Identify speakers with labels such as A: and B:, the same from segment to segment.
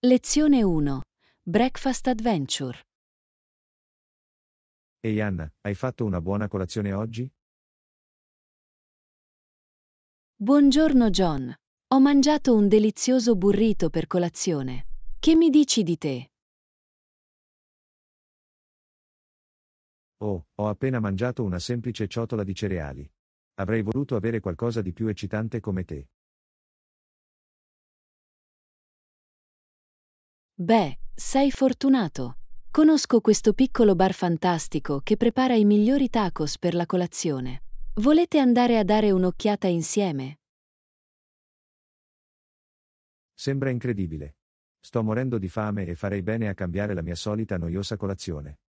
A: Lezione 1. Breakfast Adventure.
B: Ehi Anna, hai fatto una buona colazione oggi?
A: Buongiorno John. Ho mangiato un delizioso burrito per colazione. Che mi dici di te?
B: Oh, ho appena mangiato una semplice ciotola di cereali. Avrei voluto avere qualcosa di più eccitante come te.
A: Beh, sei fortunato. Conosco questo piccolo bar fantastico che prepara i migliori tacos per la colazione. Volete andare a dare un'occhiata insieme?
B: Sembra incredibile. Sto morendo di fame e farei bene a cambiare la mia solita noiosa colazione.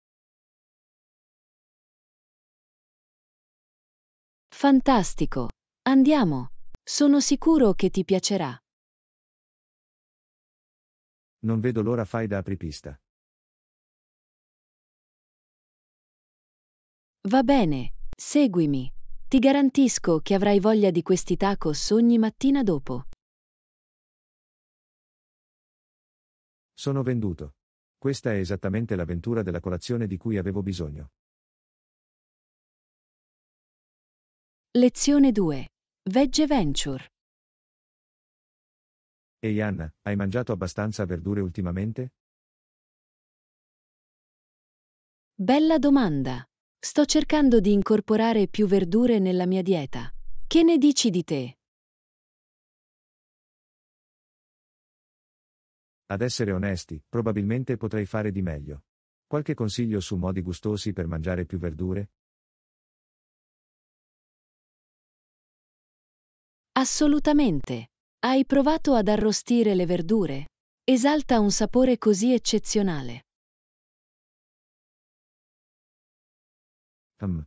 A: Fantastico. Andiamo. Sono sicuro che ti piacerà.
B: Non vedo l'ora, fai da apripista.
A: Va bene, seguimi. Ti garantisco che avrai voglia di questi tacos ogni mattina dopo.
B: Sono venduto. Questa è esattamente l'avventura della colazione di cui avevo bisogno.
A: Lezione 2. Veg Venture.
B: Ehi Anna, hai mangiato abbastanza verdure ultimamente?
A: Bella domanda. Sto cercando di incorporare più verdure nella mia dieta. Che ne dici di te?
B: Ad essere onesti, probabilmente potrei fare di meglio. Qualche consiglio su modi gustosi per mangiare più verdure?
A: Assolutamente. Hai provato ad arrostire le verdure? Esalta un sapore così eccezionale.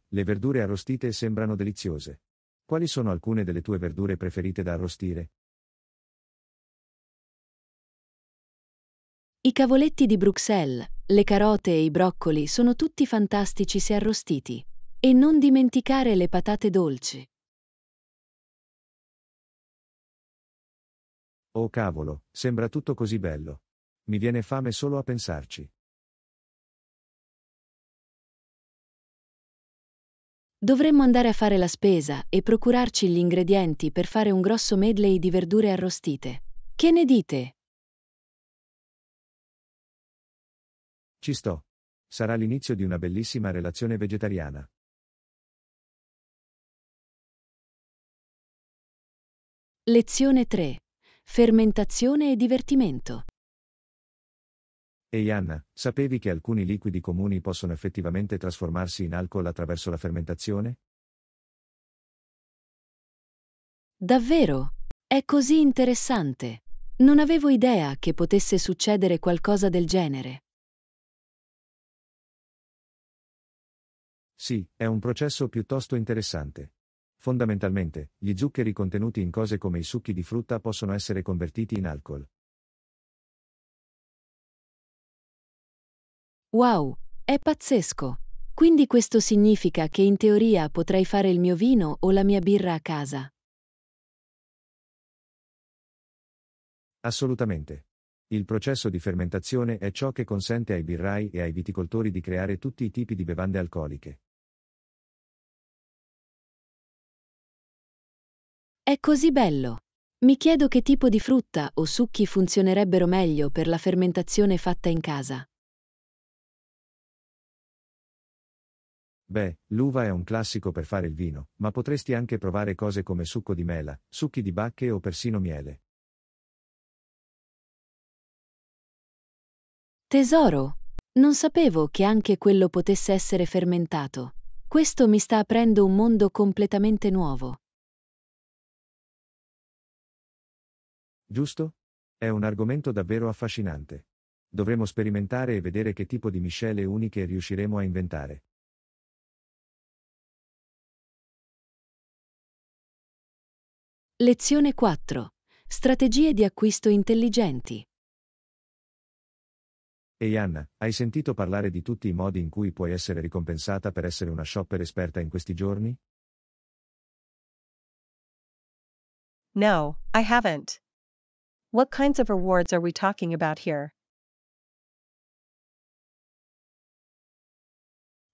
B: Le verdure arrostite sembrano deliziose. Quali sono alcune delle tue verdure preferite da arrostire?
A: I cavoletti di Bruxelles, le carote e i broccoli sono tutti fantastici se arrostiti. E non dimenticare le patate dolci.
B: Oh cavolo, sembra tutto così bello. Mi viene fame solo a pensarci.
A: Dovremmo andare a fare la spesa e procurarci gli ingredienti per fare un grosso medley di verdure arrostite. Che ne dite?
B: Ci sto. Sarà l'inizio di una bellissima relazione vegetariana.
A: Lezione 3. Fermentazione e divertimento.
B: Ehi Anna, sapevi che alcuni liquidi comuni possono effettivamente trasformarsi in alcol attraverso la fermentazione?
A: Davvero? È così interessante. Non avevo idea che potesse succedere qualcosa del genere.
B: Sì, è un processo piuttosto interessante. Fondamentalmente, gli zuccheri contenuti in cose come i succhi di frutta possono essere convertiti in alcol.
A: Wow, è pazzesco. Quindi questo significa che in teoria potrei fare il mio vino o la mia birra a casa.
B: Assolutamente. Il processo di fermentazione è ciò che consente ai birrai e ai viticoltori di creare tutti i tipi di bevande alcoliche.
A: È così bello. Mi chiedo che tipo di frutta o succhi funzionerebbero meglio per la fermentazione fatta in casa.
B: Beh, l'uva è un classico per fare il vino, ma potresti anche provare cose come succo di mela, succhi di bacche o persino miele.
A: Tesoro, non sapevo che anche quello potesse essere fermentato. Questo mi sta aprendo un mondo completamente nuovo.
B: Giusto? È un argomento davvero affascinante. Dovremo sperimentare e vedere che tipo di miscele uniche riusciremo a inventare.
A: Lezione 4. Strategie di acquisto intelligenti.
B: Ehi Anna, hai sentito parlare di tutti i modi in cui puoi essere ricompensata per essere una shopper esperta in questi giorni?
C: No, I haven't. What kinds of rewards are we talking about here?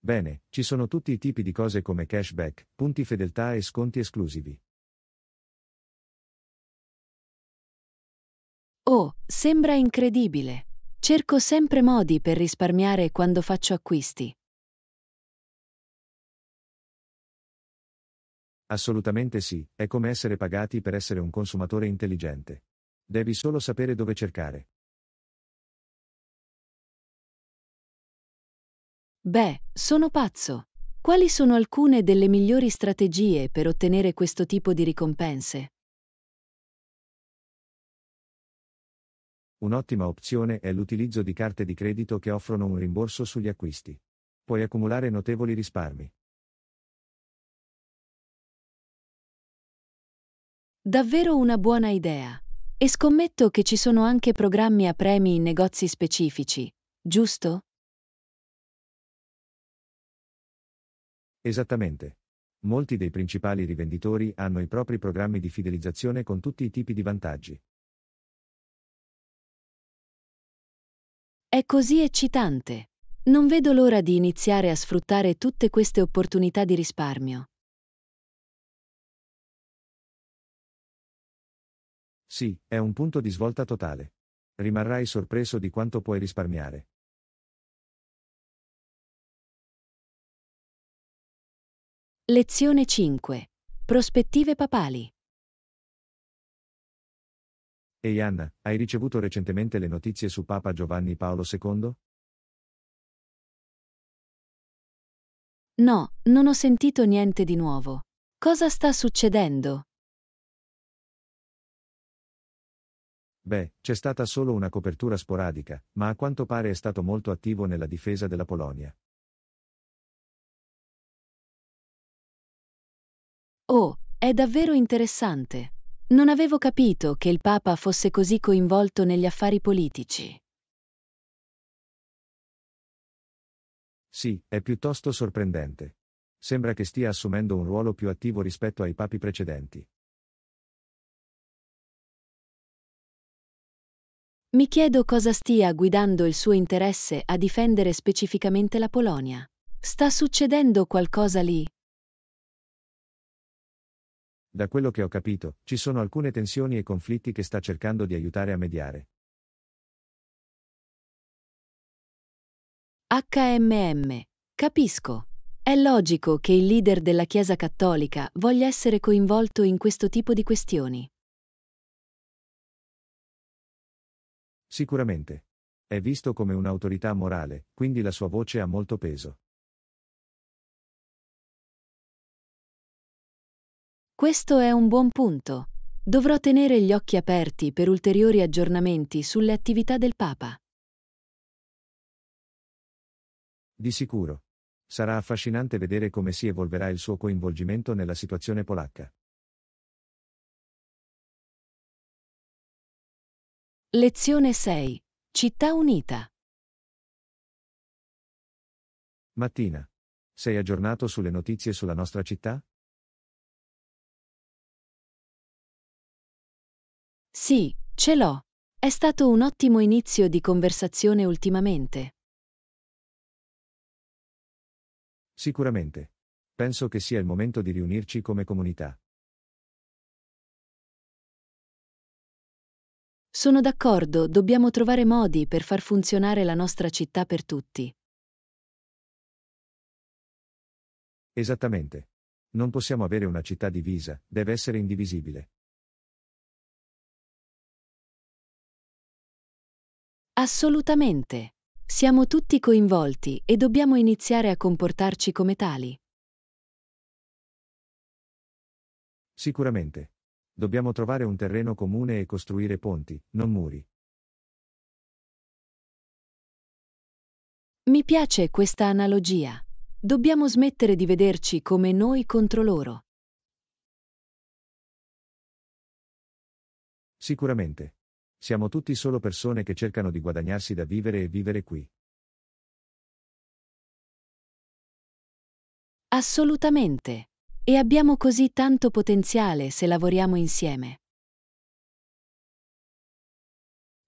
B: Bene, ci sono tutti i tipi di cose come cashback, punti fedeltà e sconti esclusivi.
A: Oh, sembra incredibile. Cerco sempre modi per risparmiare quando faccio acquisti.
B: Assolutamente sì, è come essere pagati per essere un consumatore intelligente. Devi solo sapere dove cercare.
A: Beh, sono pazzo. Quali sono alcune delle migliori strategie per ottenere questo tipo di ricompense?
B: Un'ottima opzione è l'utilizzo di carte di credito che offrono un rimborso sugli acquisti. Puoi accumulare notevoli risparmi.
A: Davvero una buona idea. E scommetto che ci sono anche programmi a premi in negozi specifici, giusto?
B: Esattamente. Molti dei principali rivenditori hanno i propri programmi di fidelizzazione con tutti i tipi di vantaggi.
A: È così eccitante. Non vedo l'ora di iniziare a sfruttare tutte queste opportunità di risparmio.
B: Sì, è un punto di svolta totale. Rimarrai sorpreso di quanto puoi risparmiare.
A: Lezione 5. Prospettive papali.
B: Ehi Anna, hai ricevuto recentemente le notizie su Papa Giovanni Paolo II?
A: No, non ho sentito niente di nuovo. Cosa sta succedendo?
B: Beh, c'è stata solo una copertura sporadica, ma a quanto pare è stato molto attivo nella difesa della Polonia.
A: Oh, è davvero interessante. Non avevo capito che il Papa fosse così coinvolto negli affari politici.
B: Sì, è piuttosto sorprendente. Sembra che stia assumendo un ruolo più attivo rispetto ai papi precedenti.
A: Mi chiedo cosa stia guidando il suo interesse a difendere specificamente la Polonia. Sta succedendo qualcosa lì?
B: Da quello che ho capito, ci sono alcune tensioni e conflitti che sta cercando di aiutare a mediare.
A: HMM. Capisco. È logico che il leader della Chiesa Cattolica voglia essere coinvolto in questo tipo di questioni.
B: Sicuramente. È visto come un'autorità morale, quindi la sua voce ha molto peso.
A: Questo è un buon punto. Dovrò tenere gli occhi aperti per ulteriori aggiornamenti sulle attività del Papa.
B: Di sicuro. Sarà affascinante vedere come si evolverà il suo coinvolgimento nella situazione polacca.
A: Lezione 6. Città unita.
B: Mattina. Sei aggiornato sulle notizie sulla nostra città?
A: Sì, ce l'ho. È stato un ottimo inizio di conversazione ultimamente.
B: Sicuramente. Penso che sia il momento di riunirci come comunità.
A: Sono d'accordo, dobbiamo trovare modi per far funzionare la nostra città per tutti.
B: Esattamente. Non possiamo avere una città divisa, deve essere indivisibile.
A: Assolutamente. Siamo tutti coinvolti e dobbiamo iniziare a comportarci come tali.
B: Sicuramente. Dobbiamo trovare un terreno comune e costruire ponti, non muri.
A: Mi piace questa analogia. Dobbiamo smettere di vederci come noi contro loro.
B: Sicuramente. Siamo tutti solo persone che cercano di guadagnarsi da vivere e vivere qui.
A: Assolutamente. E abbiamo così tanto potenziale se lavoriamo insieme.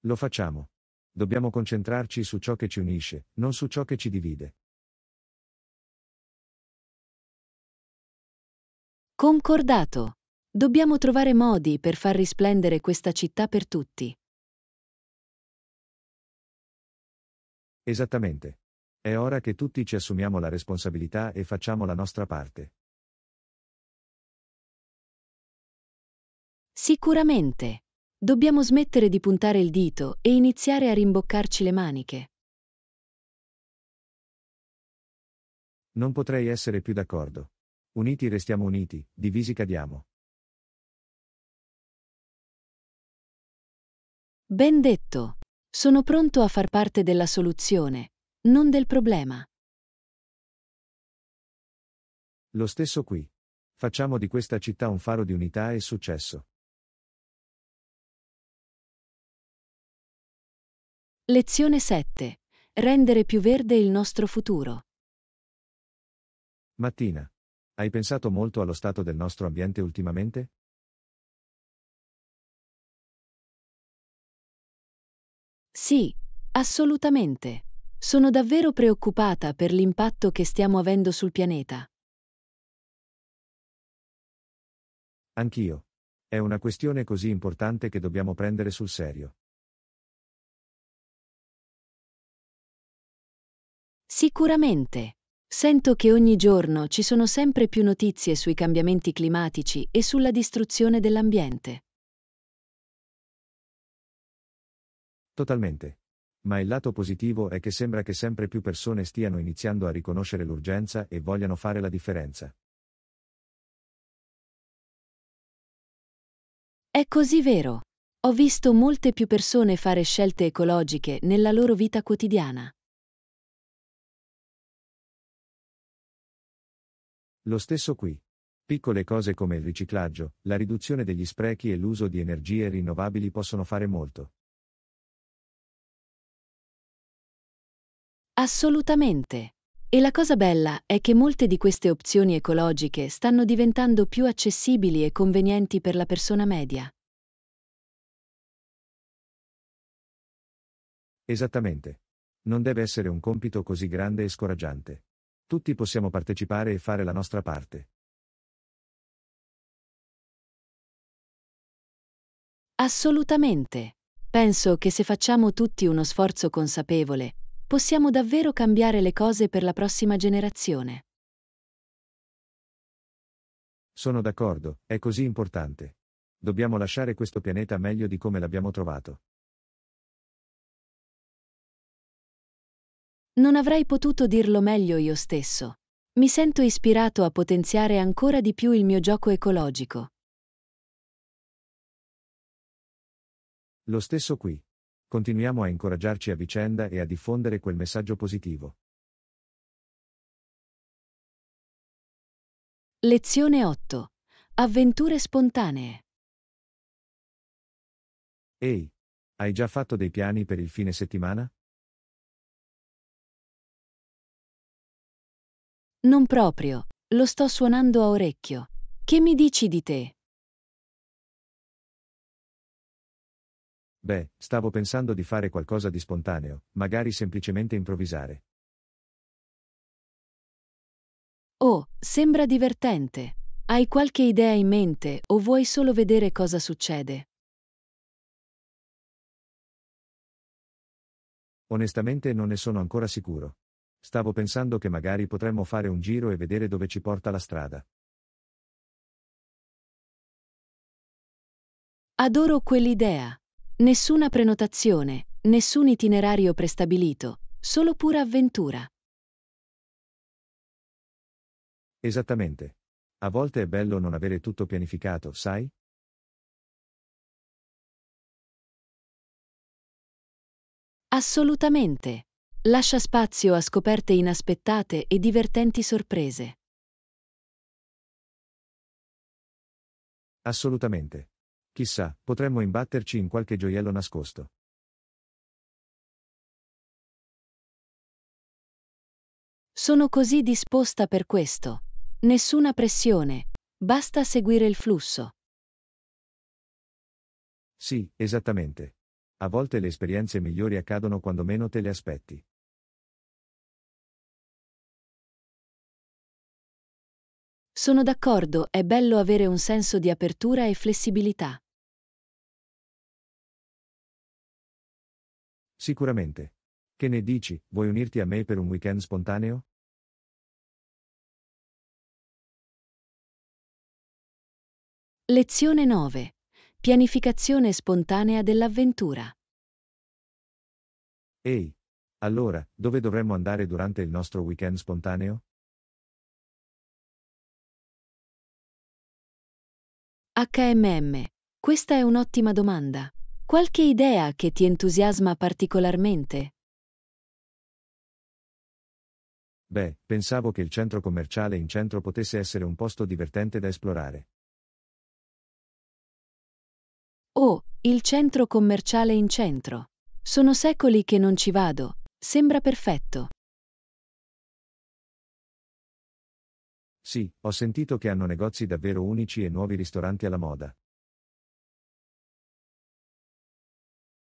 B: Lo facciamo. Dobbiamo concentrarci su ciò che ci unisce, non su ciò che ci divide.
A: Concordato. Dobbiamo trovare modi per far risplendere questa città per tutti.
B: Esattamente. È ora che tutti ci assumiamo la responsabilità e facciamo la nostra parte.
A: Sicuramente. Dobbiamo smettere di puntare il dito e iniziare a rimboccarci le maniche.
B: Non potrei essere più d'accordo. Uniti restiamo uniti, divisi cadiamo.
A: Ben detto. Sono pronto a far parte della soluzione, non del problema.
B: Lo stesso qui. Facciamo di questa città un faro di unità e successo.
A: Lezione 7. Rendere più verde il nostro futuro.
B: Mattina. Hai pensato molto allo stato del nostro ambiente ultimamente?
A: Sì, assolutamente. Sono davvero preoccupata per l'impatto che stiamo avendo sul pianeta.
B: Anch'io. È una questione così importante che dobbiamo prendere sul serio.
A: Sicuramente. Sento che ogni giorno ci sono sempre più notizie sui cambiamenti climatici e sulla distruzione dell'ambiente.
B: Totalmente. Ma il lato positivo è che sembra che sempre più persone stiano iniziando a riconoscere l'urgenza e vogliano fare la differenza.
A: È così vero. Ho visto molte più persone fare scelte ecologiche nella loro vita quotidiana.
B: Lo stesso qui. Piccole cose come il riciclaggio, la riduzione degli sprechi e l'uso di energie rinnovabili possono fare molto.
A: Assolutamente. E la cosa bella è che molte di queste opzioni ecologiche stanno diventando più accessibili e convenienti per la persona media.
B: Esattamente. Non deve essere un compito così grande e scoraggiante. Tutti possiamo partecipare e fare la nostra parte.
A: Assolutamente. Penso che se facciamo tutti uno sforzo consapevole, possiamo davvero cambiare le cose per la prossima generazione.
B: Sono d'accordo, è così importante. Dobbiamo lasciare questo pianeta meglio di come l'abbiamo trovato.
A: Non avrei potuto dirlo meglio io stesso. Mi sento ispirato a potenziare ancora di più il mio gioco ecologico.
B: Lo stesso qui. Continuiamo a incoraggiarci a vicenda e a diffondere quel messaggio positivo.
A: Lezione 8. Avventure spontanee.
B: Ehi, hai già fatto dei piani per il fine settimana?
A: Non proprio, lo sto suonando a orecchio. Che mi dici di te?
B: Beh, stavo pensando di fare qualcosa di spontaneo, magari semplicemente improvvisare.
A: Oh, sembra divertente. Hai qualche idea in mente o vuoi solo vedere cosa succede?
B: Onestamente non ne sono ancora sicuro. Stavo pensando che magari potremmo fare un giro e vedere dove ci porta la strada.
A: Adoro quell'idea. Nessuna prenotazione, nessun itinerario prestabilito, solo pura avventura.
B: Esattamente. A volte è bello non avere tutto pianificato, sai?
A: Assolutamente. Lascia spazio a scoperte inaspettate e divertenti sorprese.
B: Assolutamente. Chissà, potremmo imbatterci in qualche gioiello nascosto.
A: Sono così disposta per questo. Nessuna pressione, basta seguire il flusso.
B: Sì, esattamente. A volte le esperienze migliori accadono quando meno te le aspetti.
A: Sono d'accordo, è bello avere un senso di apertura e flessibilità.
B: Sicuramente. Che ne dici, vuoi unirti a me per un weekend spontaneo?
A: Lezione 9. Pianificazione spontanea dell'avventura.
B: Ehi! Allora, dove dovremmo andare durante il nostro weekend spontaneo?
A: HMM. Questa è un'ottima domanda. Qualche idea che ti entusiasma particolarmente?
B: Beh, pensavo che il centro commerciale in centro potesse essere un posto divertente da esplorare.
A: Oh, il centro commerciale in centro. Sono secoli che non ci vado. Sembra perfetto.
B: Sì, ho sentito che hanno negozi davvero unici e nuovi ristoranti alla moda.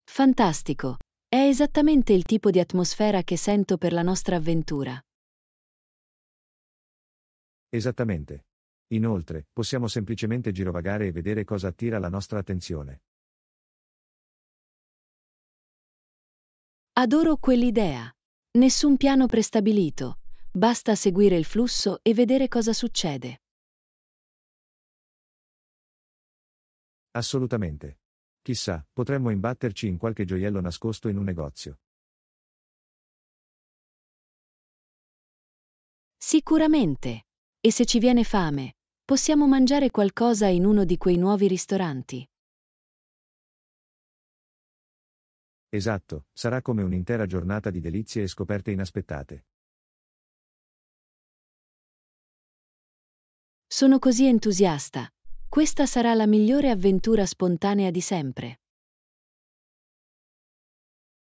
A: Fantastico. È esattamente il tipo di atmosfera che sento per la nostra avventura.
B: Esattamente. Inoltre, possiamo semplicemente girovagare e vedere cosa attira la nostra attenzione.
A: Adoro quell'idea. Nessun piano prestabilito. Basta seguire il flusso e vedere cosa succede.
B: Assolutamente. Chissà, potremmo imbatterci in qualche gioiello nascosto in un negozio.
A: Sicuramente. E se ci viene fame, possiamo mangiare qualcosa in uno di quei nuovi ristoranti.
B: Esatto, sarà come un'intera giornata di delizie e scoperte inaspettate.
A: Sono così entusiasta. Questa sarà la migliore avventura spontanea di sempre.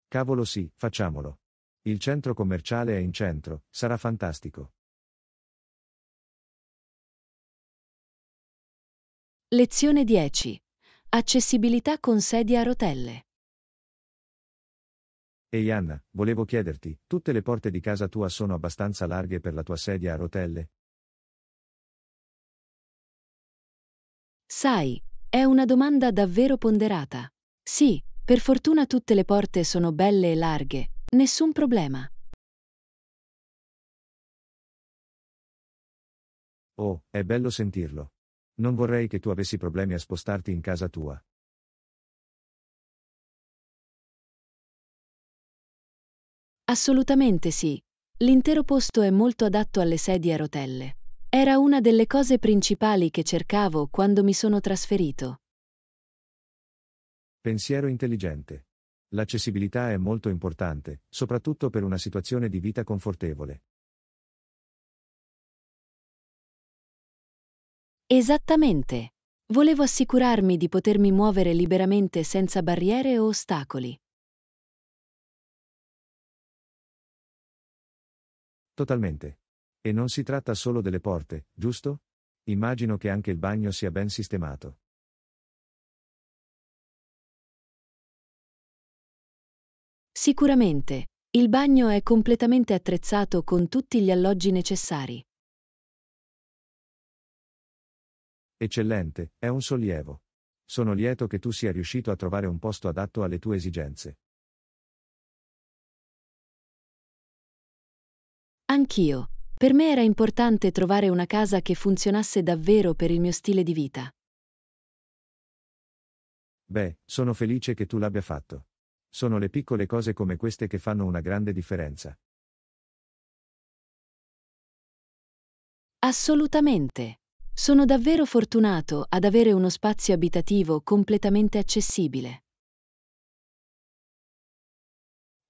B: Cavolo sì, facciamolo. Il centro commerciale è in centro, sarà fantastico.
A: Lezione 10. Accessibilità con sedie a rotelle.
B: Ehi Anna, volevo chiederti, tutte le porte di casa tua sono abbastanza larghe per la tua sedia a rotelle?
A: Sai, è una domanda davvero ponderata. Sì, per fortuna tutte le porte sono belle e larghe, nessun problema.
B: Oh, è bello sentirlo. Non vorrei che tu avessi problemi a spostarti in casa tua.
A: Assolutamente sì. L'intero posto è molto adatto alle sedie a rotelle. Era una delle cose principali che cercavo quando mi sono trasferito.
B: Pensiero intelligente. L'accessibilità è molto importante, soprattutto per una situazione di vita confortevole.
A: Esattamente. Volevo assicurarmi di potermi muovere liberamente senza barriere o ostacoli.
B: Totalmente. E non si tratta solo delle porte, giusto? Immagino che anche il bagno sia ben sistemato.
A: Sicuramente, il bagno è completamente attrezzato con tutti gli alloggi necessari.
B: Eccellente, è un sollievo. Sono lieto che tu sia riuscito a trovare un posto adatto alle tue esigenze.
A: Anch'io. Per me era importante trovare una casa che funzionasse davvero per il mio stile di vita.
B: Beh, sono felice che tu l'abbia fatto. Sono le piccole cose come queste che fanno una grande differenza.
A: Assolutamente. Sono davvero fortunato ad avere uno spazio abitativo completamente accessibile.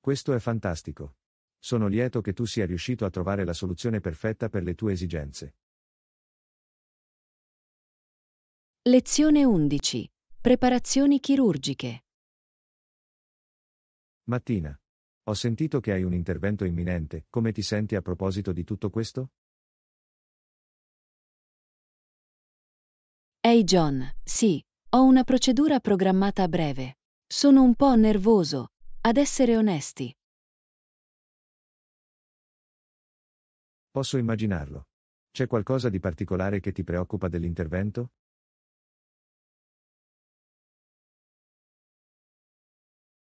B: Questo è fantastico. Sono lieto che tu sia riuscito a trovare la soluzione perfetta per le tue esigenze.
A: Lezione 11. Preparazioni chirurgiche.
B: Mattina. Ho sentito che hai un intervento imminente, come ti senti a proposito di tutto questo?
A: Ehi John, sì, ho una procedura programmata a breve. Sono un po' nervoso, ad essere onesti.
B: Posso immaginarlo. C'è qualcosa di particolare che ti preoccupa dell'intervento?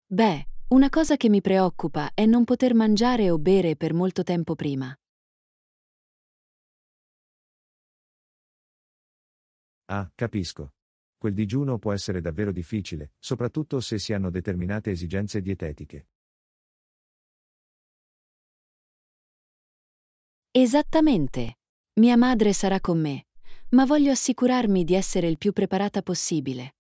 A: Beh, una cosa che mi preoccupa è non poter mangiare o bere per molto tempo prima.
B: Ah, capisco. Quel digiuno può essere davvero difficile, soprattutto se si hanno determinate esigenze dietetiche.
A: Esattamente. Mia madre sarà con me, ma voglio assicurarmi di essere il più preparata possibile.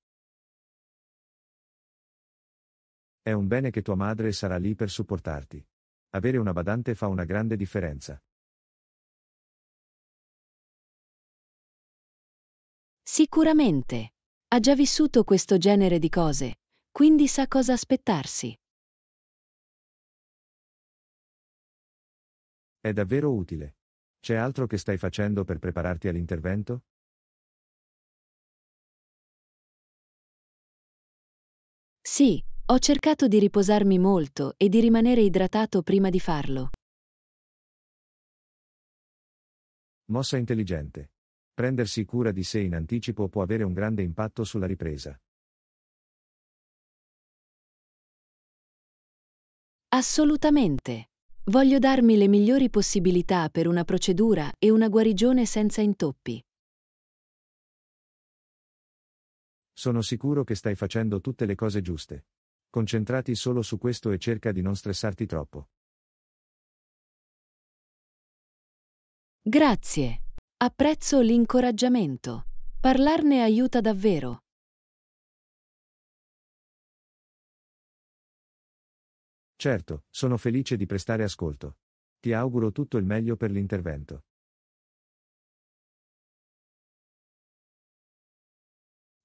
B: È un bene che tua madre sarà lì per supportarti. Avere una badante fa una grande differenza.
A: Sicuramente. Ha già vissuto questo genere di cose, quindi sa cosa aspettarsi.
B: È davvero utile. C'è altro che stai facendo per prepararti all'intervento?
A: Sì, ho cercato di riposarmi molto e di rimanere idratato prima di farlo.
B: Mossa intelligente. Prendersi cura di sé in anticipo può avere un grande impatto sulla ripresa.
A: Assolutamente. Voglio darmi le migliori possibilità per una procedura e una guarigione senza intoppi.
B: Sono sicuro che stai facendo tutte le cose giuste. Concentrati solo su questo e cerca di non stressarti troppo.
A: Grazie. Apprezzo l'incoraggiamento. Parlarne aiuta davvero.
B: Certo, sono felice di prestare ascolto. Ti auguro tutto il meglio per l'intervento.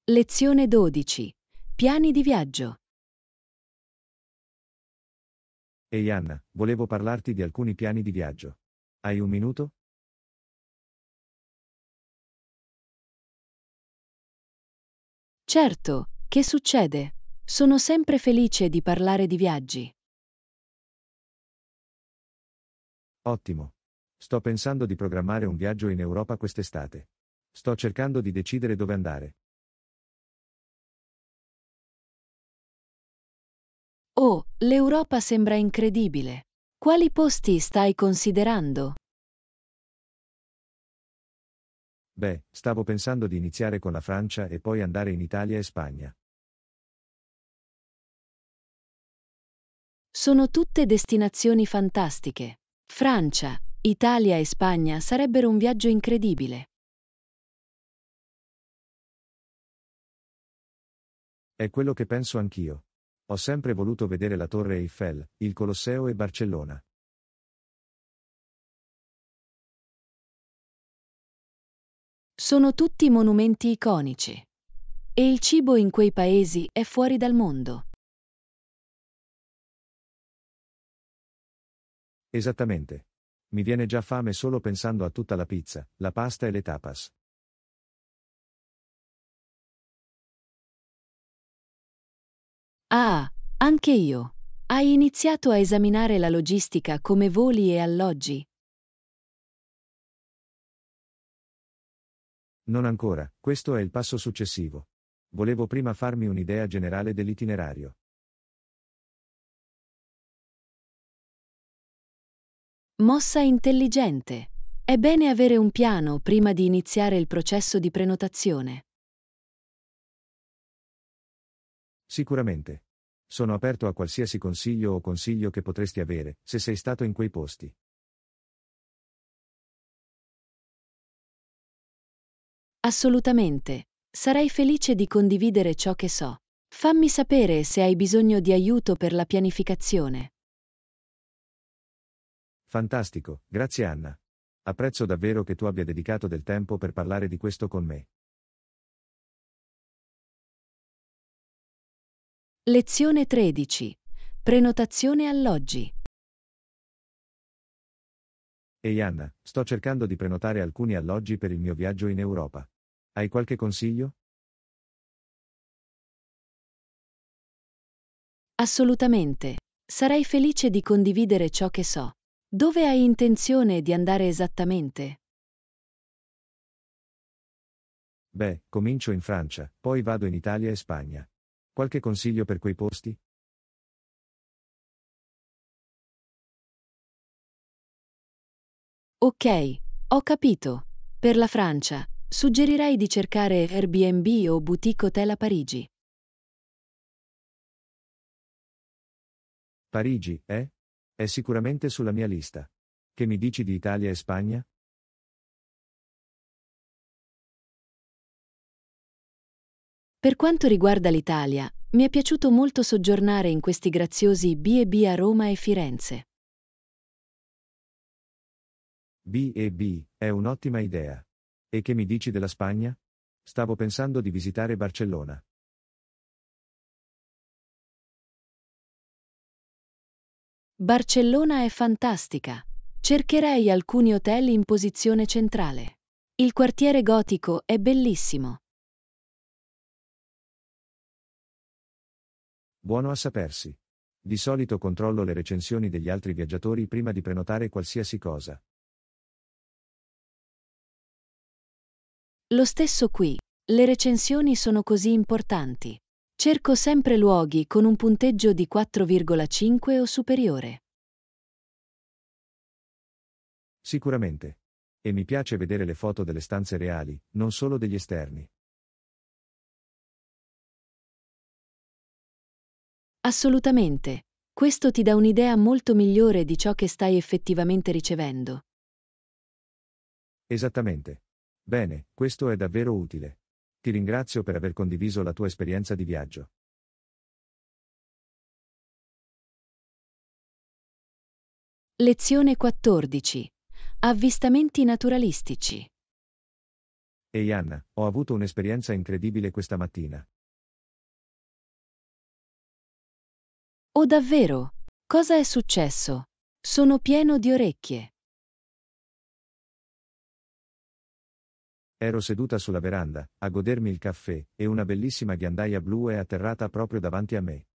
A: Lezione 12. Piani di viaggio.
B: Ehi Anna, volevo parlarti di alcuni piani di viaggio. Hai un minuto?
A: Certo, che succede? Sono sempre felice di parlare di viaggi.
B: Ottimo. Sto pensando di programmare un viaggio in Europa quest'estate. Sto cercando di decidere dove andare.
A: Oh, l'Europa sembra incredibile. Quali posti stai considerando?
B: Beh, stavo pensando di iniziare con la Francia e poi andare in Italia e Spagna.
A: Sono tutte destinazioni fantastiche. Francia, Italia e Spagna sarebbero un viaggio incredibile.
B: È quello che penso anch'io. Ho sempre voluto vedere la Torre Eiffel, il Colosseo e Barcellona.
A: Sono tutti monumenti iconici. E il cibo in quei paesi è fuori dal mondo.
B: Esattamente. Mi viene già fame solo pensando a tutta la pizza, la pasta e le tapas.
A: Ah, anche io. Hai iniziato a esaminare la logistica come voli e alloggi?
B: Non ancora, questo è il passo successivo. Volevo prima farmi un'idea generale dell'itinerario.
A: Mossa intelligente. È bene avere un piano prima di iniziare il processo di prenotazione.
B: Sicuramente. Sono aperto a qualsiasi consiglio o consiglio che potresti avere, se sei stato in quei posti.
A: Assolutamente. Sarei felice di condividere ciò che so. Fammi sapere se hai bisogno di aiuto per la pianificazione.
B: Fantastico, grazie Anna. Apprezzo davvero che tu abbia dedicato del tempo per parlare di questo con me.
A: Lezione 13. Prenotazione alloggi.
B: Ehi Anna, sto cercando di prenotare alcuni alloggi per il mio viaggio in Europa. Hai qualche consiglio?
A: Assolutamente. Sarei felice di condividere ciò che so. Dove hai intenzione di andare esattamente?
B: Beh, comincio in Francia, poi vado in Italia e Spagna. Qualche consiglio per quei posti?
A: Ok, ho capito. Per la Francia, suggerirei di cercare Airbnb o boutique hotel a Parigi.
B: Parigi, eh? È sicuramente sulla mia lista. Che mi dici di Italia e Spagna?
A: Per quanto riguarda l'Italia, mi è piaciuto molto soggiornare in questi graziosi B&B a Roma e Firenze.
B: B&B, è un'ottima idea. E che mi dici della Spagna? Stavo pensando di visitare Barcellona.
A: Barcellona è fantastica. Cercherei alcuni hotel in posizione centrale. Il quartiere gotico è bellissimo.
B: Buono a sapersi. Di solito controllo le recensioni degli altri viaggiatori prima di prenotare qualsiasi cosa.
A: Lo stesso qui. Le recensioni sono così importanti. Cerco sempre luoghi con un punteggio di 4,5 o superiore.
B: Sicuramente. E mi piace vedere le foto delle stanze reali, non solo degli esterni.
A: Assolutamente. Questo ti dà un'idea molto migliore di ciò che stai effettivamente ricevendo.
B: Esattamente. Bene, questo è davvero utile. Ti ringrazio per aver condiviso la tua esperienza di viaggio.
A: Lezione 14. Avvistamenti naturalistici.
B: Ehi Anna, ho avuto un'esperienza incredibile questa mattina.
A: Oh davvero? Cosa è successo? Sono pieno di orecchie.
B: Ero seduta sulla veranda, a godermi il caffè, e una bellissima ghiandaia blu è atterrata proprio davanti a me.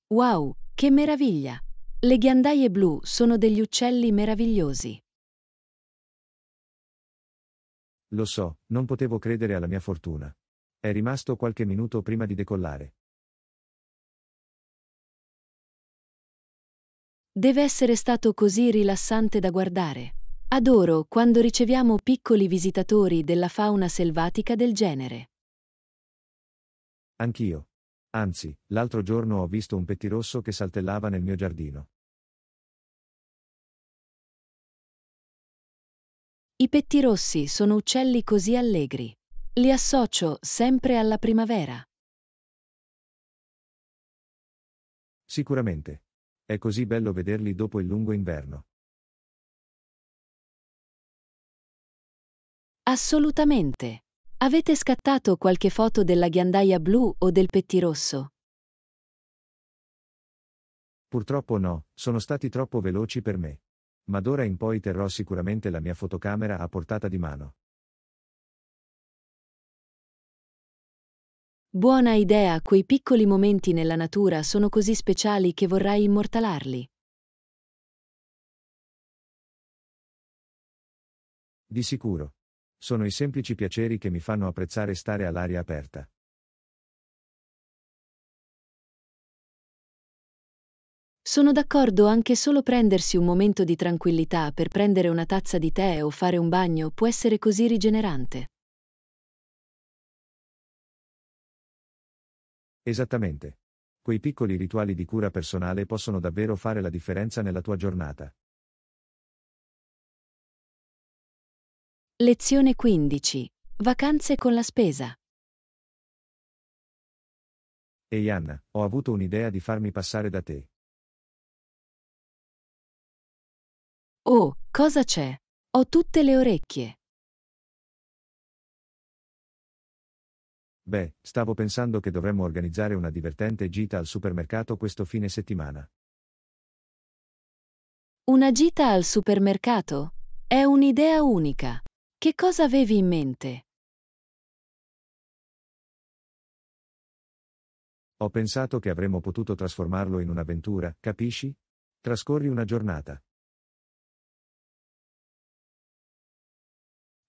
A: Wow, che meraviglia! Le ghiandaie blu sono degli uccelli meravigliosi.
B: Lo so, non potevo credere alla mia fortuna. È rimasto qualche minuto prima di decollare.
A: Deve essere stato così rilassante da guardare. Adoro quando riceviamo piccoli visitatori della fauna selvatica del genere.
B: Anch'io. Anzi, l'altro giorno ho visto un pettirosso che saltellava nel mio giardino.
A: I pettirossi sono uccelli così allegri. Li associo sempre alla primavera.
B: Sicuramente. È così bello vederli dopo il lungo inverno.
A: Assolutamente. Avete scattato qualche foto della ghiandaia blu o del pettirosso?
B: Purtroppo no, sono stati troppo veloci per me. Ma d'ora in poi terrò sicuramente la mia fotocamera a portata di mano.
A: Buona idea, quei piccoli momenti nella natura sono così speciali che vorrai immortalarli.
B: Di sicuro. Sono i semplici piaceri che mi fanno apprezzare stare all'aria aperta.
A: Sono d'accordo, anche solo prendersi un momento di tranquillità per prendere una tazza di tè o fare un bagno può essere così rigenerante.
B: Esattamente. Quei piccoli rituali di cura personale possono davvero fare la differenza nella tua giornata.
A: Lezione 15. Vacanze con la spesa.
B: Ehi Anna, ho avuto un'idea di farmi passare da te.
A: Oh, cosa c'è? Ho tutte le orecchie.
B: Beh, stavo pensando che dovremmo organizzare una divertente gita al supermercato questo fine settimana.
A: Una gita al supermercato? È un'idea unica. Che cosa avevi in mente?
B: Ho pensato che avremmo potuto trasformarlo in un'avventura, capisci? Trascorri una giornata.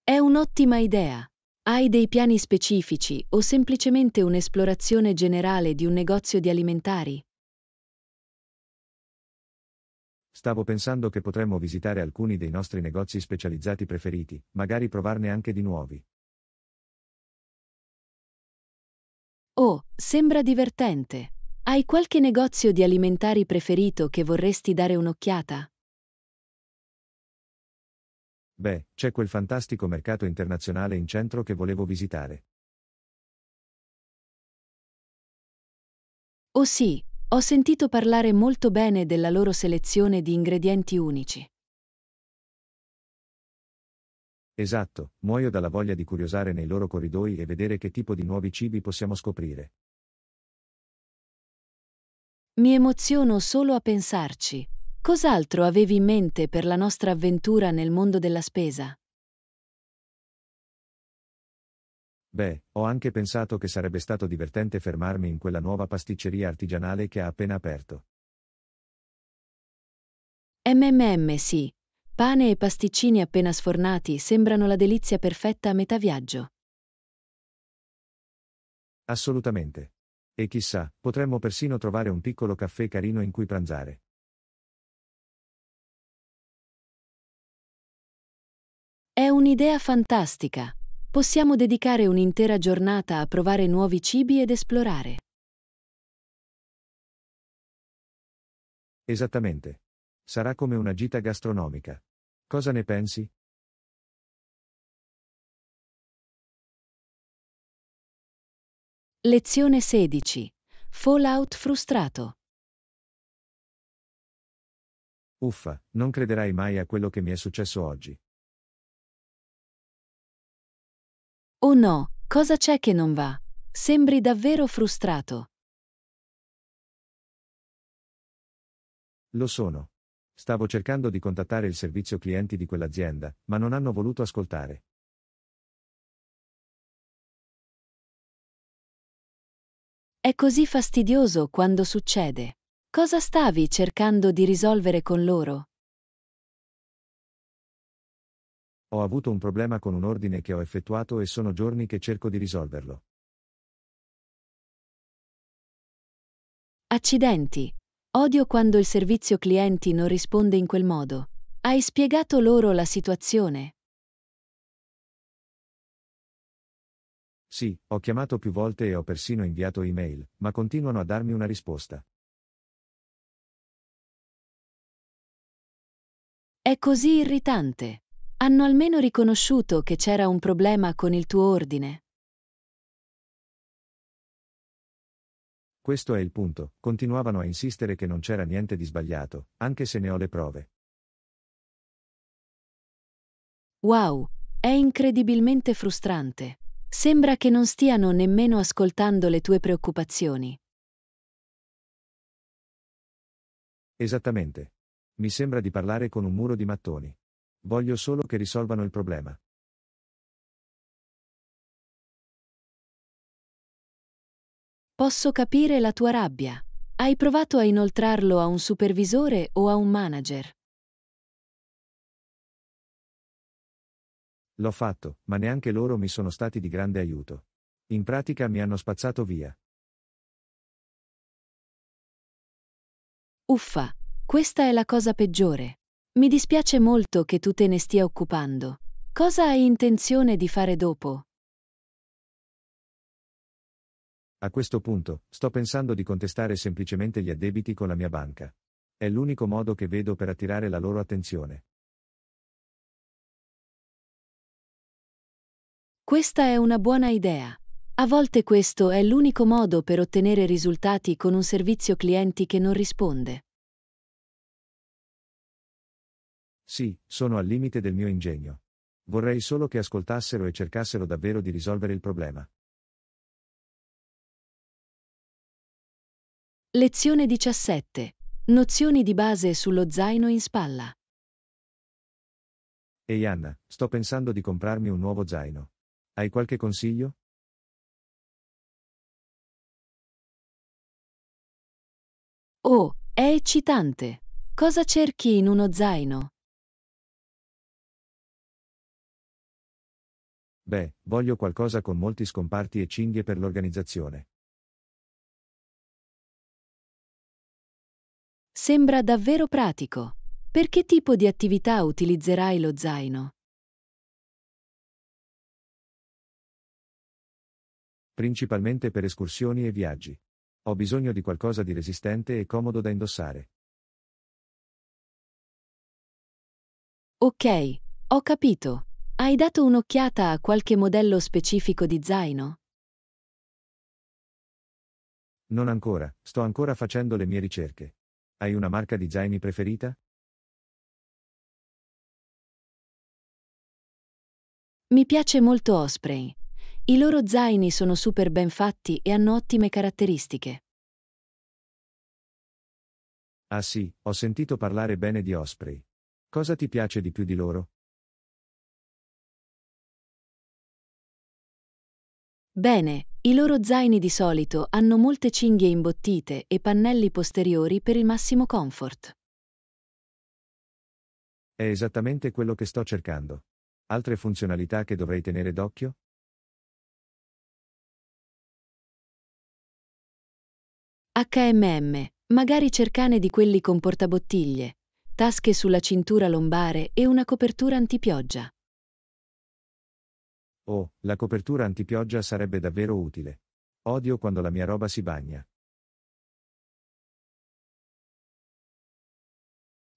A: È un'ottima idea. Hai dei piani specifici o semplicemente un'esplorazione generale di un negozio di alimentari?
B: Stavo pensando che potremmo visitare alcuni dei nostri negozi specializzati preferiti, magari provarne anche di nuovi.
A: Oh, sembra divertente. Hai qualche negozio di alimentari preferito che vorresti dare un'occhiata?
B: Beh, c'è quel fantastico mercato internazionale in centro che volevo visitare.
A: Oh sì, ho sentito parlare molto bene della loro selezione di ingredienti unici.
B: Esatto, muoio dalla voglia di curiosare nei loro corridoi e vedere che tipo di nuovi cibi possiamo scoprire.
A: Mi emoziono solo a pensarci. Cos'altro avevi in mente per la nostra avventura nel mondo della spesa?
B: Beh, ho anche pensato che sarebbe stato divertente fermarmi in quella nuova pasticceria artigianale che ha appena aperto.
A: Sì. Pane e pasticcini appena sfornati sembrano la delizia perfetta a metà viaggio.
B: Assolutamente. E chissà, potremmo persino trovare un piccolo caffè carino in cui pranzare.
A: È un'idea fantastica. Possiamo dedicare un'intera giornata a provare nuovi cibi ed esplorare.
B: Esattamente. Sarà come una gita gastronomica. Cosa ne pensi?
A: Lezione 16. Fallout frustrato.
B: Uffa, non crederai mai a quello che mi è successo oggi.
A: Oh no, cosa c'è che non va? Sembri davvero frustrato.
B: Lo sono. Stavo cercando di contattare il servizio clienti di quell'azienda, ma non hanno voluto ascoltare.
A: È così fastidioso quando succede. Cosa stavi cercando di risolvere con loro?
B: Ho avuto un problema con un ordine che ho effettuato e sono giorni che cerco di risolverlo.
A: Accidenti. Odio quando il servizio clienti non risponde in quel modo. Hai spiegato loro la situazione?
B: Sì, ho chiamato più volte e ho persino inviato email, ma continuano a darmi una risposta.
A: È così irritante. Hanno almeno riconosciuto che c'era un problema con il tuo ordine.
B: Questo è il punto, continuavano a insistere che non c'era niente di sbagliato, anche se ne ho le prove.
A: Wow, è incredibilmente frustrante. Sembra che non stiano nemmeno ascoltando le tue preoccupazioni.
B: Esattamente. Mi sembra di parlare con un muro di mattoni. Voglio solo che risolvano il problema.
A: Posso capire la tua rabbia. Hai provato a inoltrarlo a un supervisore o a un manager?
B: L'ho fatto, ma neanche loro mi sono stati di grande aiuto. In pratica mi hanno spazzato via.
A: Uffa, questa è la cosa peggiore. Mi dispiace molto che tu te ne stia occupando. Cosa hai intenzione di fare dopo?
B: A questo punto, sto pensando di contestare semplicemente gli addebiti con la mia banca. È l'unico modo che vedo per attirare la loro attenzione.
A: Questa è una buona idea. A volte questo è l'unico modo per ottenere risultati con un servizio clienti che non risponde.
B: Sì, sono al limite del mio ingegno. Vorrei solo che ascoltassero e cercassero davvero di risolvere il problema.
A: Lezione 17. Nozioni di base sullo zaino in spalla.
B: Ehi Anna, sto pensando di comprarmi un nuovo zaino. Hai qualche consiglio?
A: Oh, è eccitante! Cosa cerchi in uno zaino?
B: Beh, voglio qualcosa con molti scomparti e cinghie per l'organizzazione.
A: Sembra davvero pratico. Per che tipo di attività utilizzerai lo zaino?
B: Principalmente per escursioni e viaggi. Ho bisogno di qualcosa di resistente e comodo da indossare.
A: Ok, ho capito. Hai dato un'occhiata a qualche modello specifico di zaino?
B: Non ancora, sto ancora facendo le mie ricerche. Hai una marca di zaini preferita?
A: Mi piace molto Osprey. I loro zaini sono super ben fatti e hanno ottime caratteristiche.
B: Ah sì, ho sentito parlare bene di Osprey. Cosa ti piace di più di loro?
A: Bene, i loro zaini di solito hanno molte cinghie imbottite e pannelli posteriori per il massimo comfort.
B: È esattamente quello che sto cercando. Altre funzionalità che dovrei tenere d'occhio?
A: HMM, magari cercane di quelli con portabottiglie, tasche sulla cintura lombare e una copertura antipioggia.
B: Oh, la copertura antipioggia sarebbe davvero utile. Odio quando la mia roba si bagna.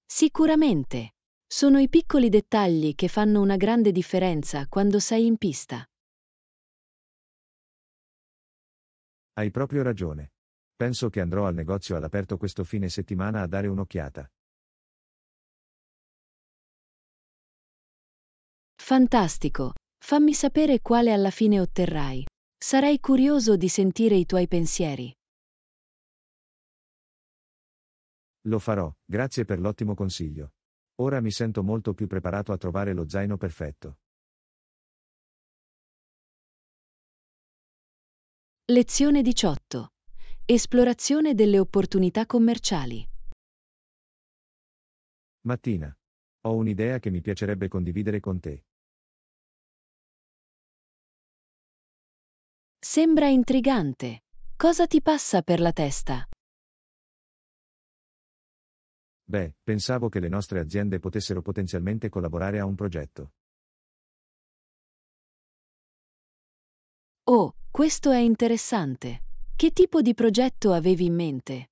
A: Sicuramente. Sono i piccoli dettagli che fanno una grande differenza quando sei in pista.
B: Hai proprio ragione. Penso che andrò al negozio all'aperto questo fine settimana a dare un'occhiata.
A: Fantastico. Fammi sapere quale alla fine otterrai. Sarei curioso di sentire i tuoi pensieri.
B: Lo farò, grazie per l'ottimo consiglio. Ora mi sento molto più preparato a trovare lo zaino perfetto.
A: Lezione 18. Esplorazione delle opportunità commerciali.
B: Mattina. Ho un'idea che mi piacerebbe condividere con te.
A: Sembra intrigante. Cosa ti passa per la testa?
B: Beh, pensavo che le nostre aziende potessero potenzialmente collaborare a un progetto.
A: Oh, questo è interessante. Che tipo di progetto avevi in mente?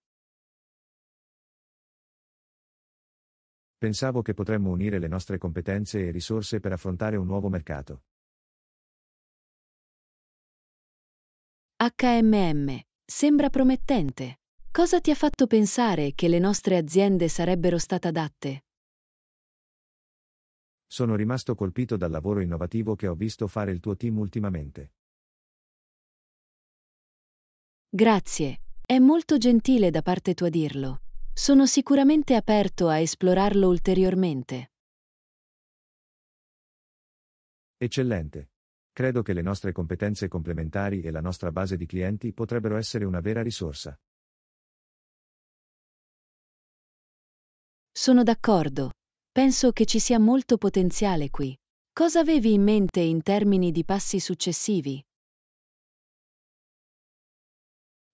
B: Pensavo che potremmo unire le nostre competenze e risorse per affrontare un nuovo mercato.
A: HMM. Sembra promettente. Cosa ti ha fatto pensare che le nostre aziende sarebbero state adatte?
B: Sono rimasto colpito dal lavoro innovativo che ho visto fare il tuo team ultimamente.
A: Grazie. È molto gentile da parte tua dirlo. Sono sicuramente aperto a esplorarlo ulteriormente.
B: Eccellente. Credo che le nostre competenze complementari e la nostra base di clienti potrebbero essere una vera risorsa.
A: Sono d'accordo. Penso che ci sia molto potenziale qui. Cosa avevi in mente in termini di passi successivi?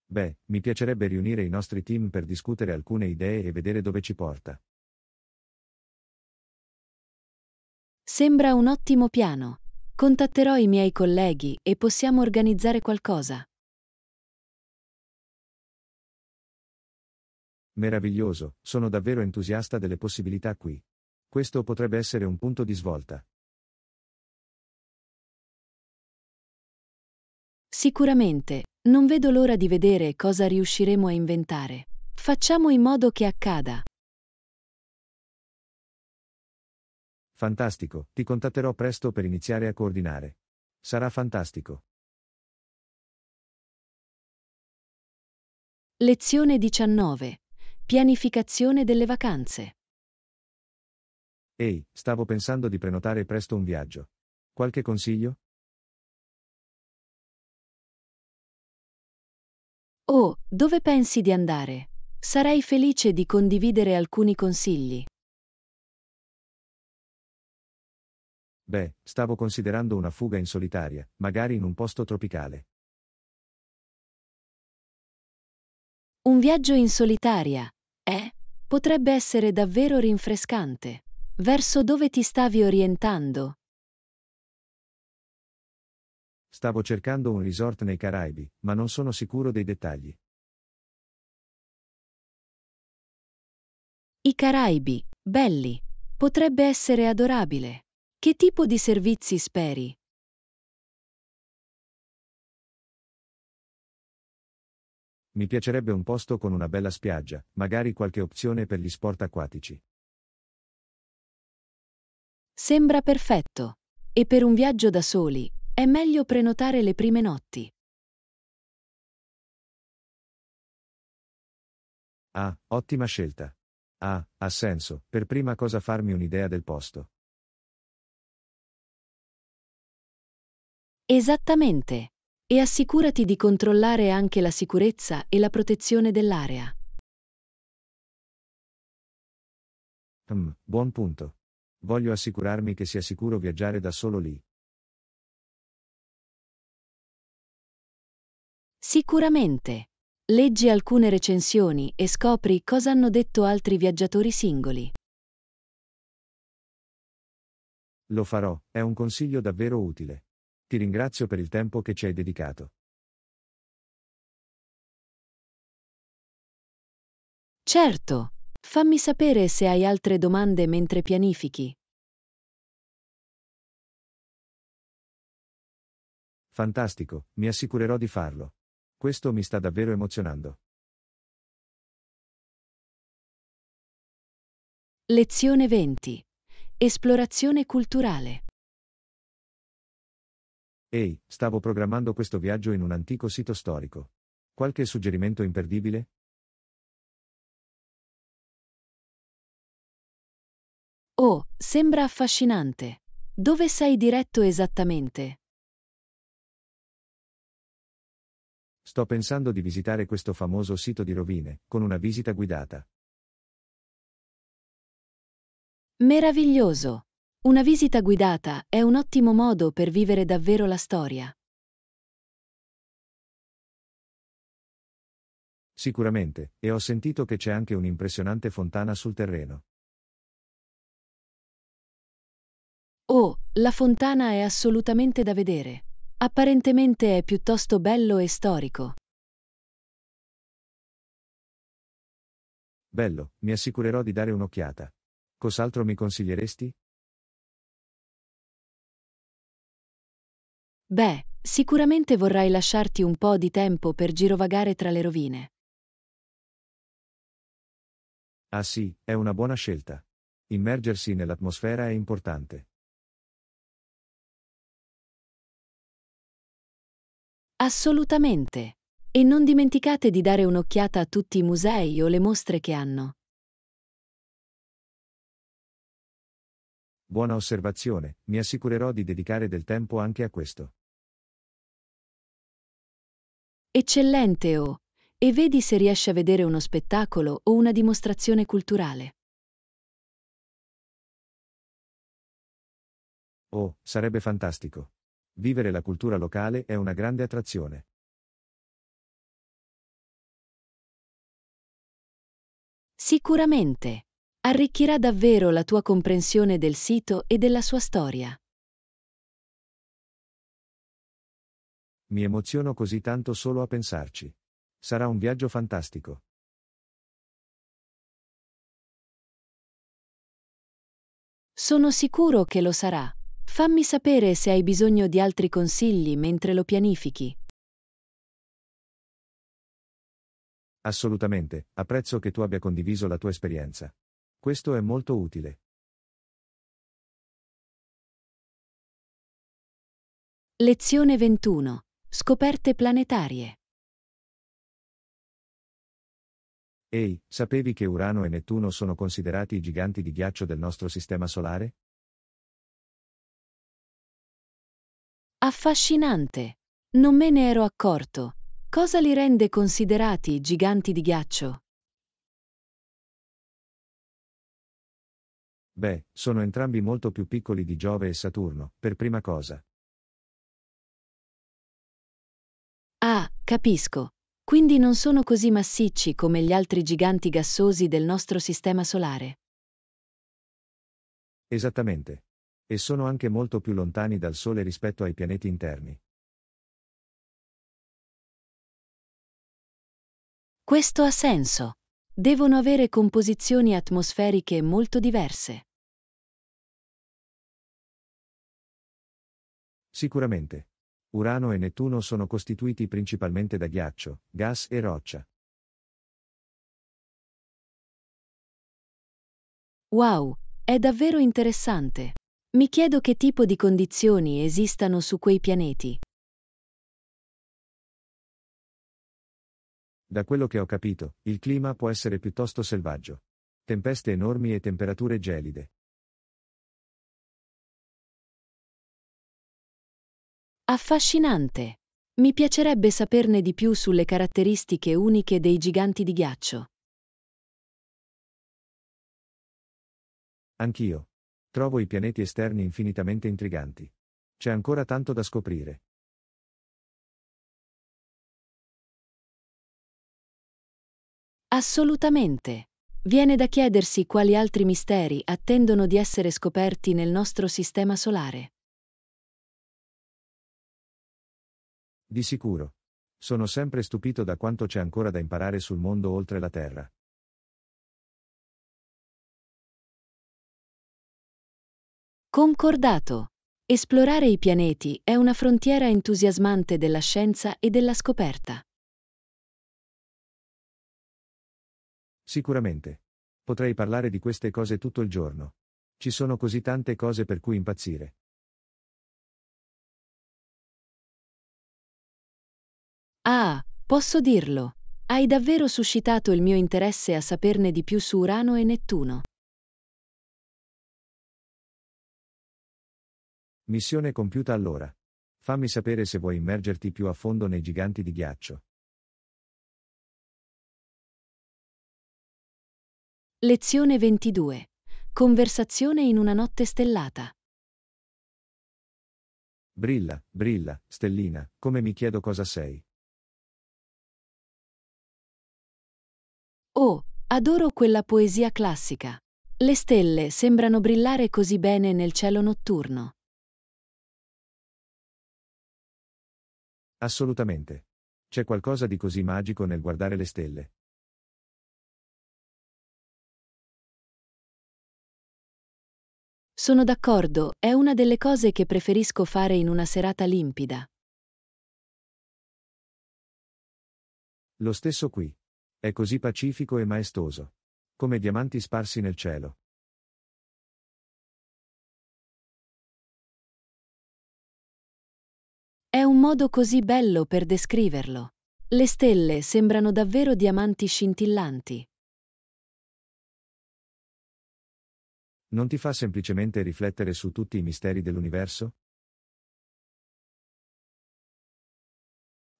B: Beh, mi piacerebbe riunire i nostri team per discutere alcune idee e vedere dove ci porta.
A: Sembra un ottimo piano. Contatterò i miei colleghi e possiamo organizzare qualcosa.
B: Meraviglioso, sono davvero entusiasta delle possibilità qui. Questo potrebbe essere un punto di svolta.
A: Sicuramente, non vedo l'ora di vedere cosa riusciremo a inventare. Facciamo in modo che accada.
B: Fantastico, ti contatterò presto per iniziare a coordinare. Sarà fantastico.
A: Lezione 19. Pianificazione delle vacanze.
B: Ehi, stavo pensando di prenotare presto un viaggio. Qualche consiglio?
A: Oh, dove pensi di andare? Sarei felice di condividere alcuni consigli.
B: Beh, stavo considerando una fuga in solitaria, magari in un posto tropicale.
A: Un viaggio in solitaria, potrebbe essere davvero rinfrescante. Verso dove ti stavi orientando?
B: Stavo cercando un resort nei Caraibi, ma non sono sicuro dei dettagli.
A: I Caraibi, belli. Potrebbe essere adorabile. Che tipo di servizi speri?
B: Mi piacerebbe un posto con una bella spiaggia, magari qualche opzione per gli sport acquatici.
A: Sembra perfetto. E per un viaggio da soli, è meglio prenotare le prime notti.
B: Ah, ottima scelta. Ah, ha senso, per prima cosa farmi un'idea del posto.
A: Esattamente. E assicurati di controllare anche la sicurezza e la protezione dell'area.
B: Buon punto. Voglio assicurarmi che sia sicuro viaggiare da solo lì.
A: Sicuramente. Leggi alcune recensioni e scopri cosa hanno detto altri viaggiatori singoli.
B: Lo farò, è un consiglio davvero utile. Ti ringrazio per il tempo che ci hai dedicato.
A: Certo. Fammi sapere se hai altre domande mentre pianifichi.
B: Fantastico, mi assicurerò di farlo. Questo mi sta davvero emozionando.
A: Lezione 20. Esplorazione culturale.
B: Ehi, stavo programmando questo viaggio in un antico sito storico. Qualche suggerimento imperdibile?
A: Oh, sembra affascinante. Dove sei diretto esattamente?
B: Sto pensando di visitare questo famoso sito di rovine, con una visita guidata.
A: Meraviglioso. Una visita guidata è un ottimo modo per vivere davvero la storia.
B: Sicuramente, e ho sentito che c'è anche un'impressionante fontana sul terreno.
A: Oh, la fontana è assolutamente da vedere. Apparentemente è piuttosto bello e storico.
B: Bello, mi assicurerò di dare un'occhiata. Cos'altro mi consiglieresti?
A: Beh, sicuramente vorrai lasciarti un po' di tempo per girovagare tra le rovine.
B: Ah sì, è una buona scelta. Immergersi nell'atmosfera è importante.
A: Assolutamente. E non dimenticate di dare un'occhiata a tutti i musei o le mostre che hanno.
B: Buona osservazione, mi assicurerò di dedicare del tempo anche a questo.
A: Eccellente, oh! E vedi se riesci a vedere uno spettacolo o una dimostrazione culturale.
B: Oh, sarebbe fantastico. Vivere la cultura locale è una grande attrazione.
A: Sicuramente. Arricchirà davvero la tua comprensione del sito e della sua storia.
B: Mi emoziono così tanto solo a pensarci. Sarà un viaggio fantastico.
A: Sono sicuro che lo sarà. Fammi sapere se hai bisogno di altri consigli mentre lo pianifichi.
B: Assolutamente, apprezzo che tu abbia condiviso la tua esperienza. Questo è molto utile.
A: Lezione 21. Scoperte planetarie.
B: Ehi, sapevi che Urano e Nettuno sono considerati i giganti di ghiaccio del nostro sistema solare?
A: Affascinante. Non me ne ero accorto. Cosa li rende considerati giganti di ghiaccio?
B: Beh, sono entrambi molto più piccoli di Giove e Saturno, per prima cosa.
A: Ah, capisco. Quindi non sono così massicci come gli altri giganti gassosi del nostro sistema solare.
B: Esattamente. E sono anche molto più lontani dal Sole rispetto ai pianeti interni.
A: Questo ha senso. Devono avere composizioni atmosferiche molto diverse.
B: Sicuramente. Urano e Nettuno sono costituiti principalmente da ghiaccio, gas e roccia.
A: Wow, è davvero interessante. Mi chiedo che tipo di condizioni esistano su quei pianeti.
B: Da quello che ho capito, il clima può essere piuttosto selvaggio. Tempeste enormi e temperature gelide.
A: Affascinante. Mi piacerebbe saperne di più sulle caratteristiche uniche dei giganti di ghiaccio.
B: Anch'io. Trovo i pianeti esterni infinitamente intriganti. C'è ancora tanto da scoprire.
A: Assolutamente. Viene da chiedersi quali altri misteri attendono di essere scoperti nel nostro sistema solare.
B: Di sicuro. Sono sempre stupito da quanto c'è ancora da imparare sul mondo oltre la Terra.
A: Concordato. Esplorare i pianeti è una frontiera entusiasmante della scienza e della scoperta.
B: Sicuramente. Potrei parlare di queste cose tutto il giorno. Ci sono così tante cose per cui impazzire.
A: Ah, posso dirlo. Hai davvero suscitato il mio interesse a saperne di più su Urano e Nettuno.
B: Missione compiuta allora. Fammi sapere se vuoi immergerti più a fondo nei giganti di ghiaccio.
A: Lezione 22. Conversazione in una notte stellata.
B: Brilla, brilla, stellina, come mi chiedo cosa sei.
A: Oh, adoro quella poesia classica. Le stelle sembrano brillare così bene nel cielo notturno.
B: Assolutamente. C'è qualcosa di così magico nel guardare le stelle.
A: Sono d'accordo, è una delle cose che preferisco fare in una serata limpida.
B: Lo stesso qui. È così pacifico e maestoso. Come diamanti sparsi nel cielo.
A: È un modo così bello per descriverlo. Le stelle sembrano davvero diamanti scintillanti.
B: Non ti fa semplicemente riflettere su tutti i misteri dell'universo?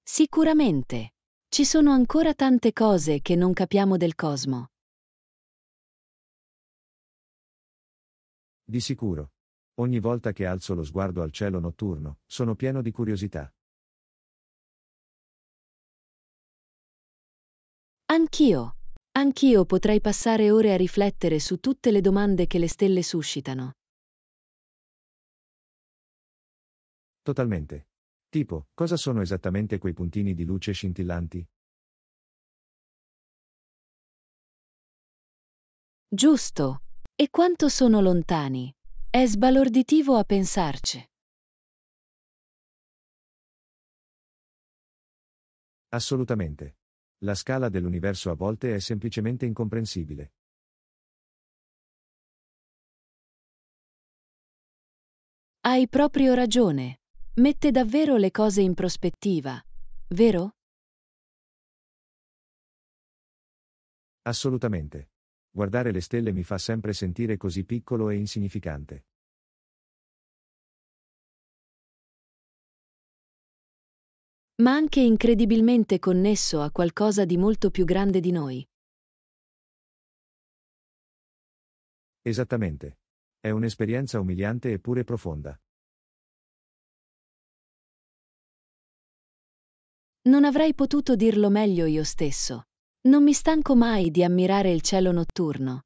A: Sicuramente. Ci sono ancora tante cose che non capiamo del cosmo.
B: Di sicuro. Ogni volta che alzo lo sguardo al cielo notturno, sono pieno di curiosità.
A: Anch'io. Anch'io potrei passare ore a riflettere su tutte le domande che le stelle suscitano.
B: Totalmente. Tipo, cosa sono esattamente quei puntini di luce scintillanti?
A: Giusto. E quanto sono lontani? È sbalorditivo a pensarci.
B: Assolutamente. La scala dell'universo a volte è semplicemente incomprensibile.
A: Hai proprio ragione. Mette davvero le cose in prospettiva, vero?
B: Assolutamente. Guardare le stelle mi fa sempre sentire così piccolo e insignificante.
A: Ma anche incredibilmente connesso a qualcosa di molto più grande di noi.
B: Esattamente. È un'esperienza umiliante eppure profonda.
A: Non avrei potuto dirlo meglio io stesso. Non mi stanco mai di ammirare il cielo notturno.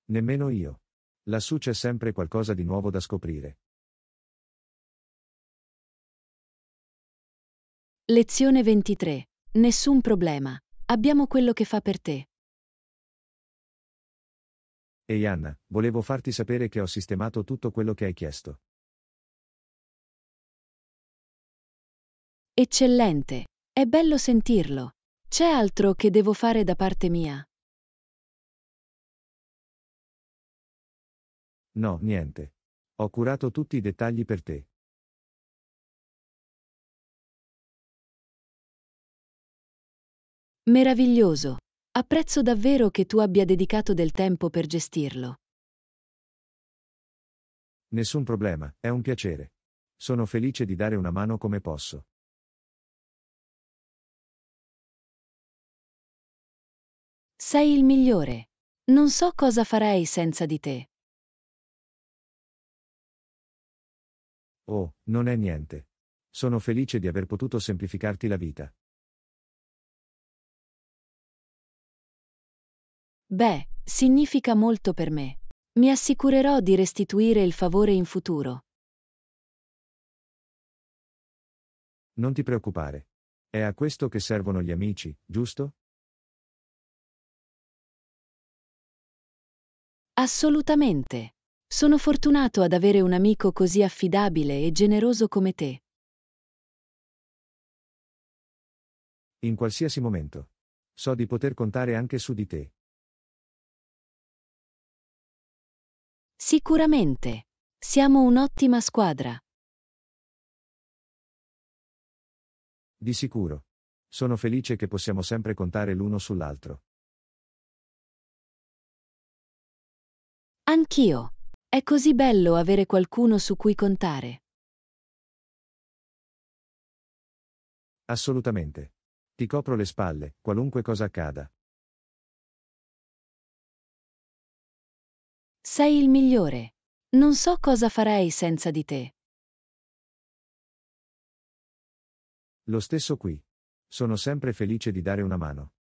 B: Nemmeno io. Lassù c'è sempre qualcosa di nuovo da scoprire.
A: Lezione 23. Nessun problema. Abbiamo quello che fa per te.
B: Ehi Anna, volevo farti sapere che ho sistemato tutto quello che hai chiesto.
A: Eccellente. È bello sentirlo. C'è altro che devo fare da parte mia?
B: No, niente. Ho curato tutti i dettagli per te.
A: Meraviglioso. Apprezzo davvero che tu abbia dedicato del tempo per gestirlo.
B: Nessun problema, è un piacere. Sono felice di dare una mano come posso.
A: Sei il migliore. Non so cosa farei senza di te.
B: Oh, non è niente. Sono felice di aver potuto semplificarti la vita.
A: Beh, significa molto per me. Mi assicurerò di restituire il favore in futuro.
B: Non ti preoccupare. È a questo che servono gli amici, giusto?
A: Assolutamente. Sono fortunato ad avere un amico così affidabile e generoso come te.
B: In qualsiasi momento. So di poter contare anche su di te.
A: Sicuramente. Siamo un'ottima squadra.
B: Di sicuro. Sono felice che possiamo sempre contare l'uno sull'altro.
A: Anch'io. È così bello avere qualcuno su cui contare.
B: Assolutamente. Ti copro le spalle, qualunque cosa accada.
A: Sei il migliore. Non so cosa farei senza di te.
B: Lo stesso qui. Sono sempre felice di dare una mano.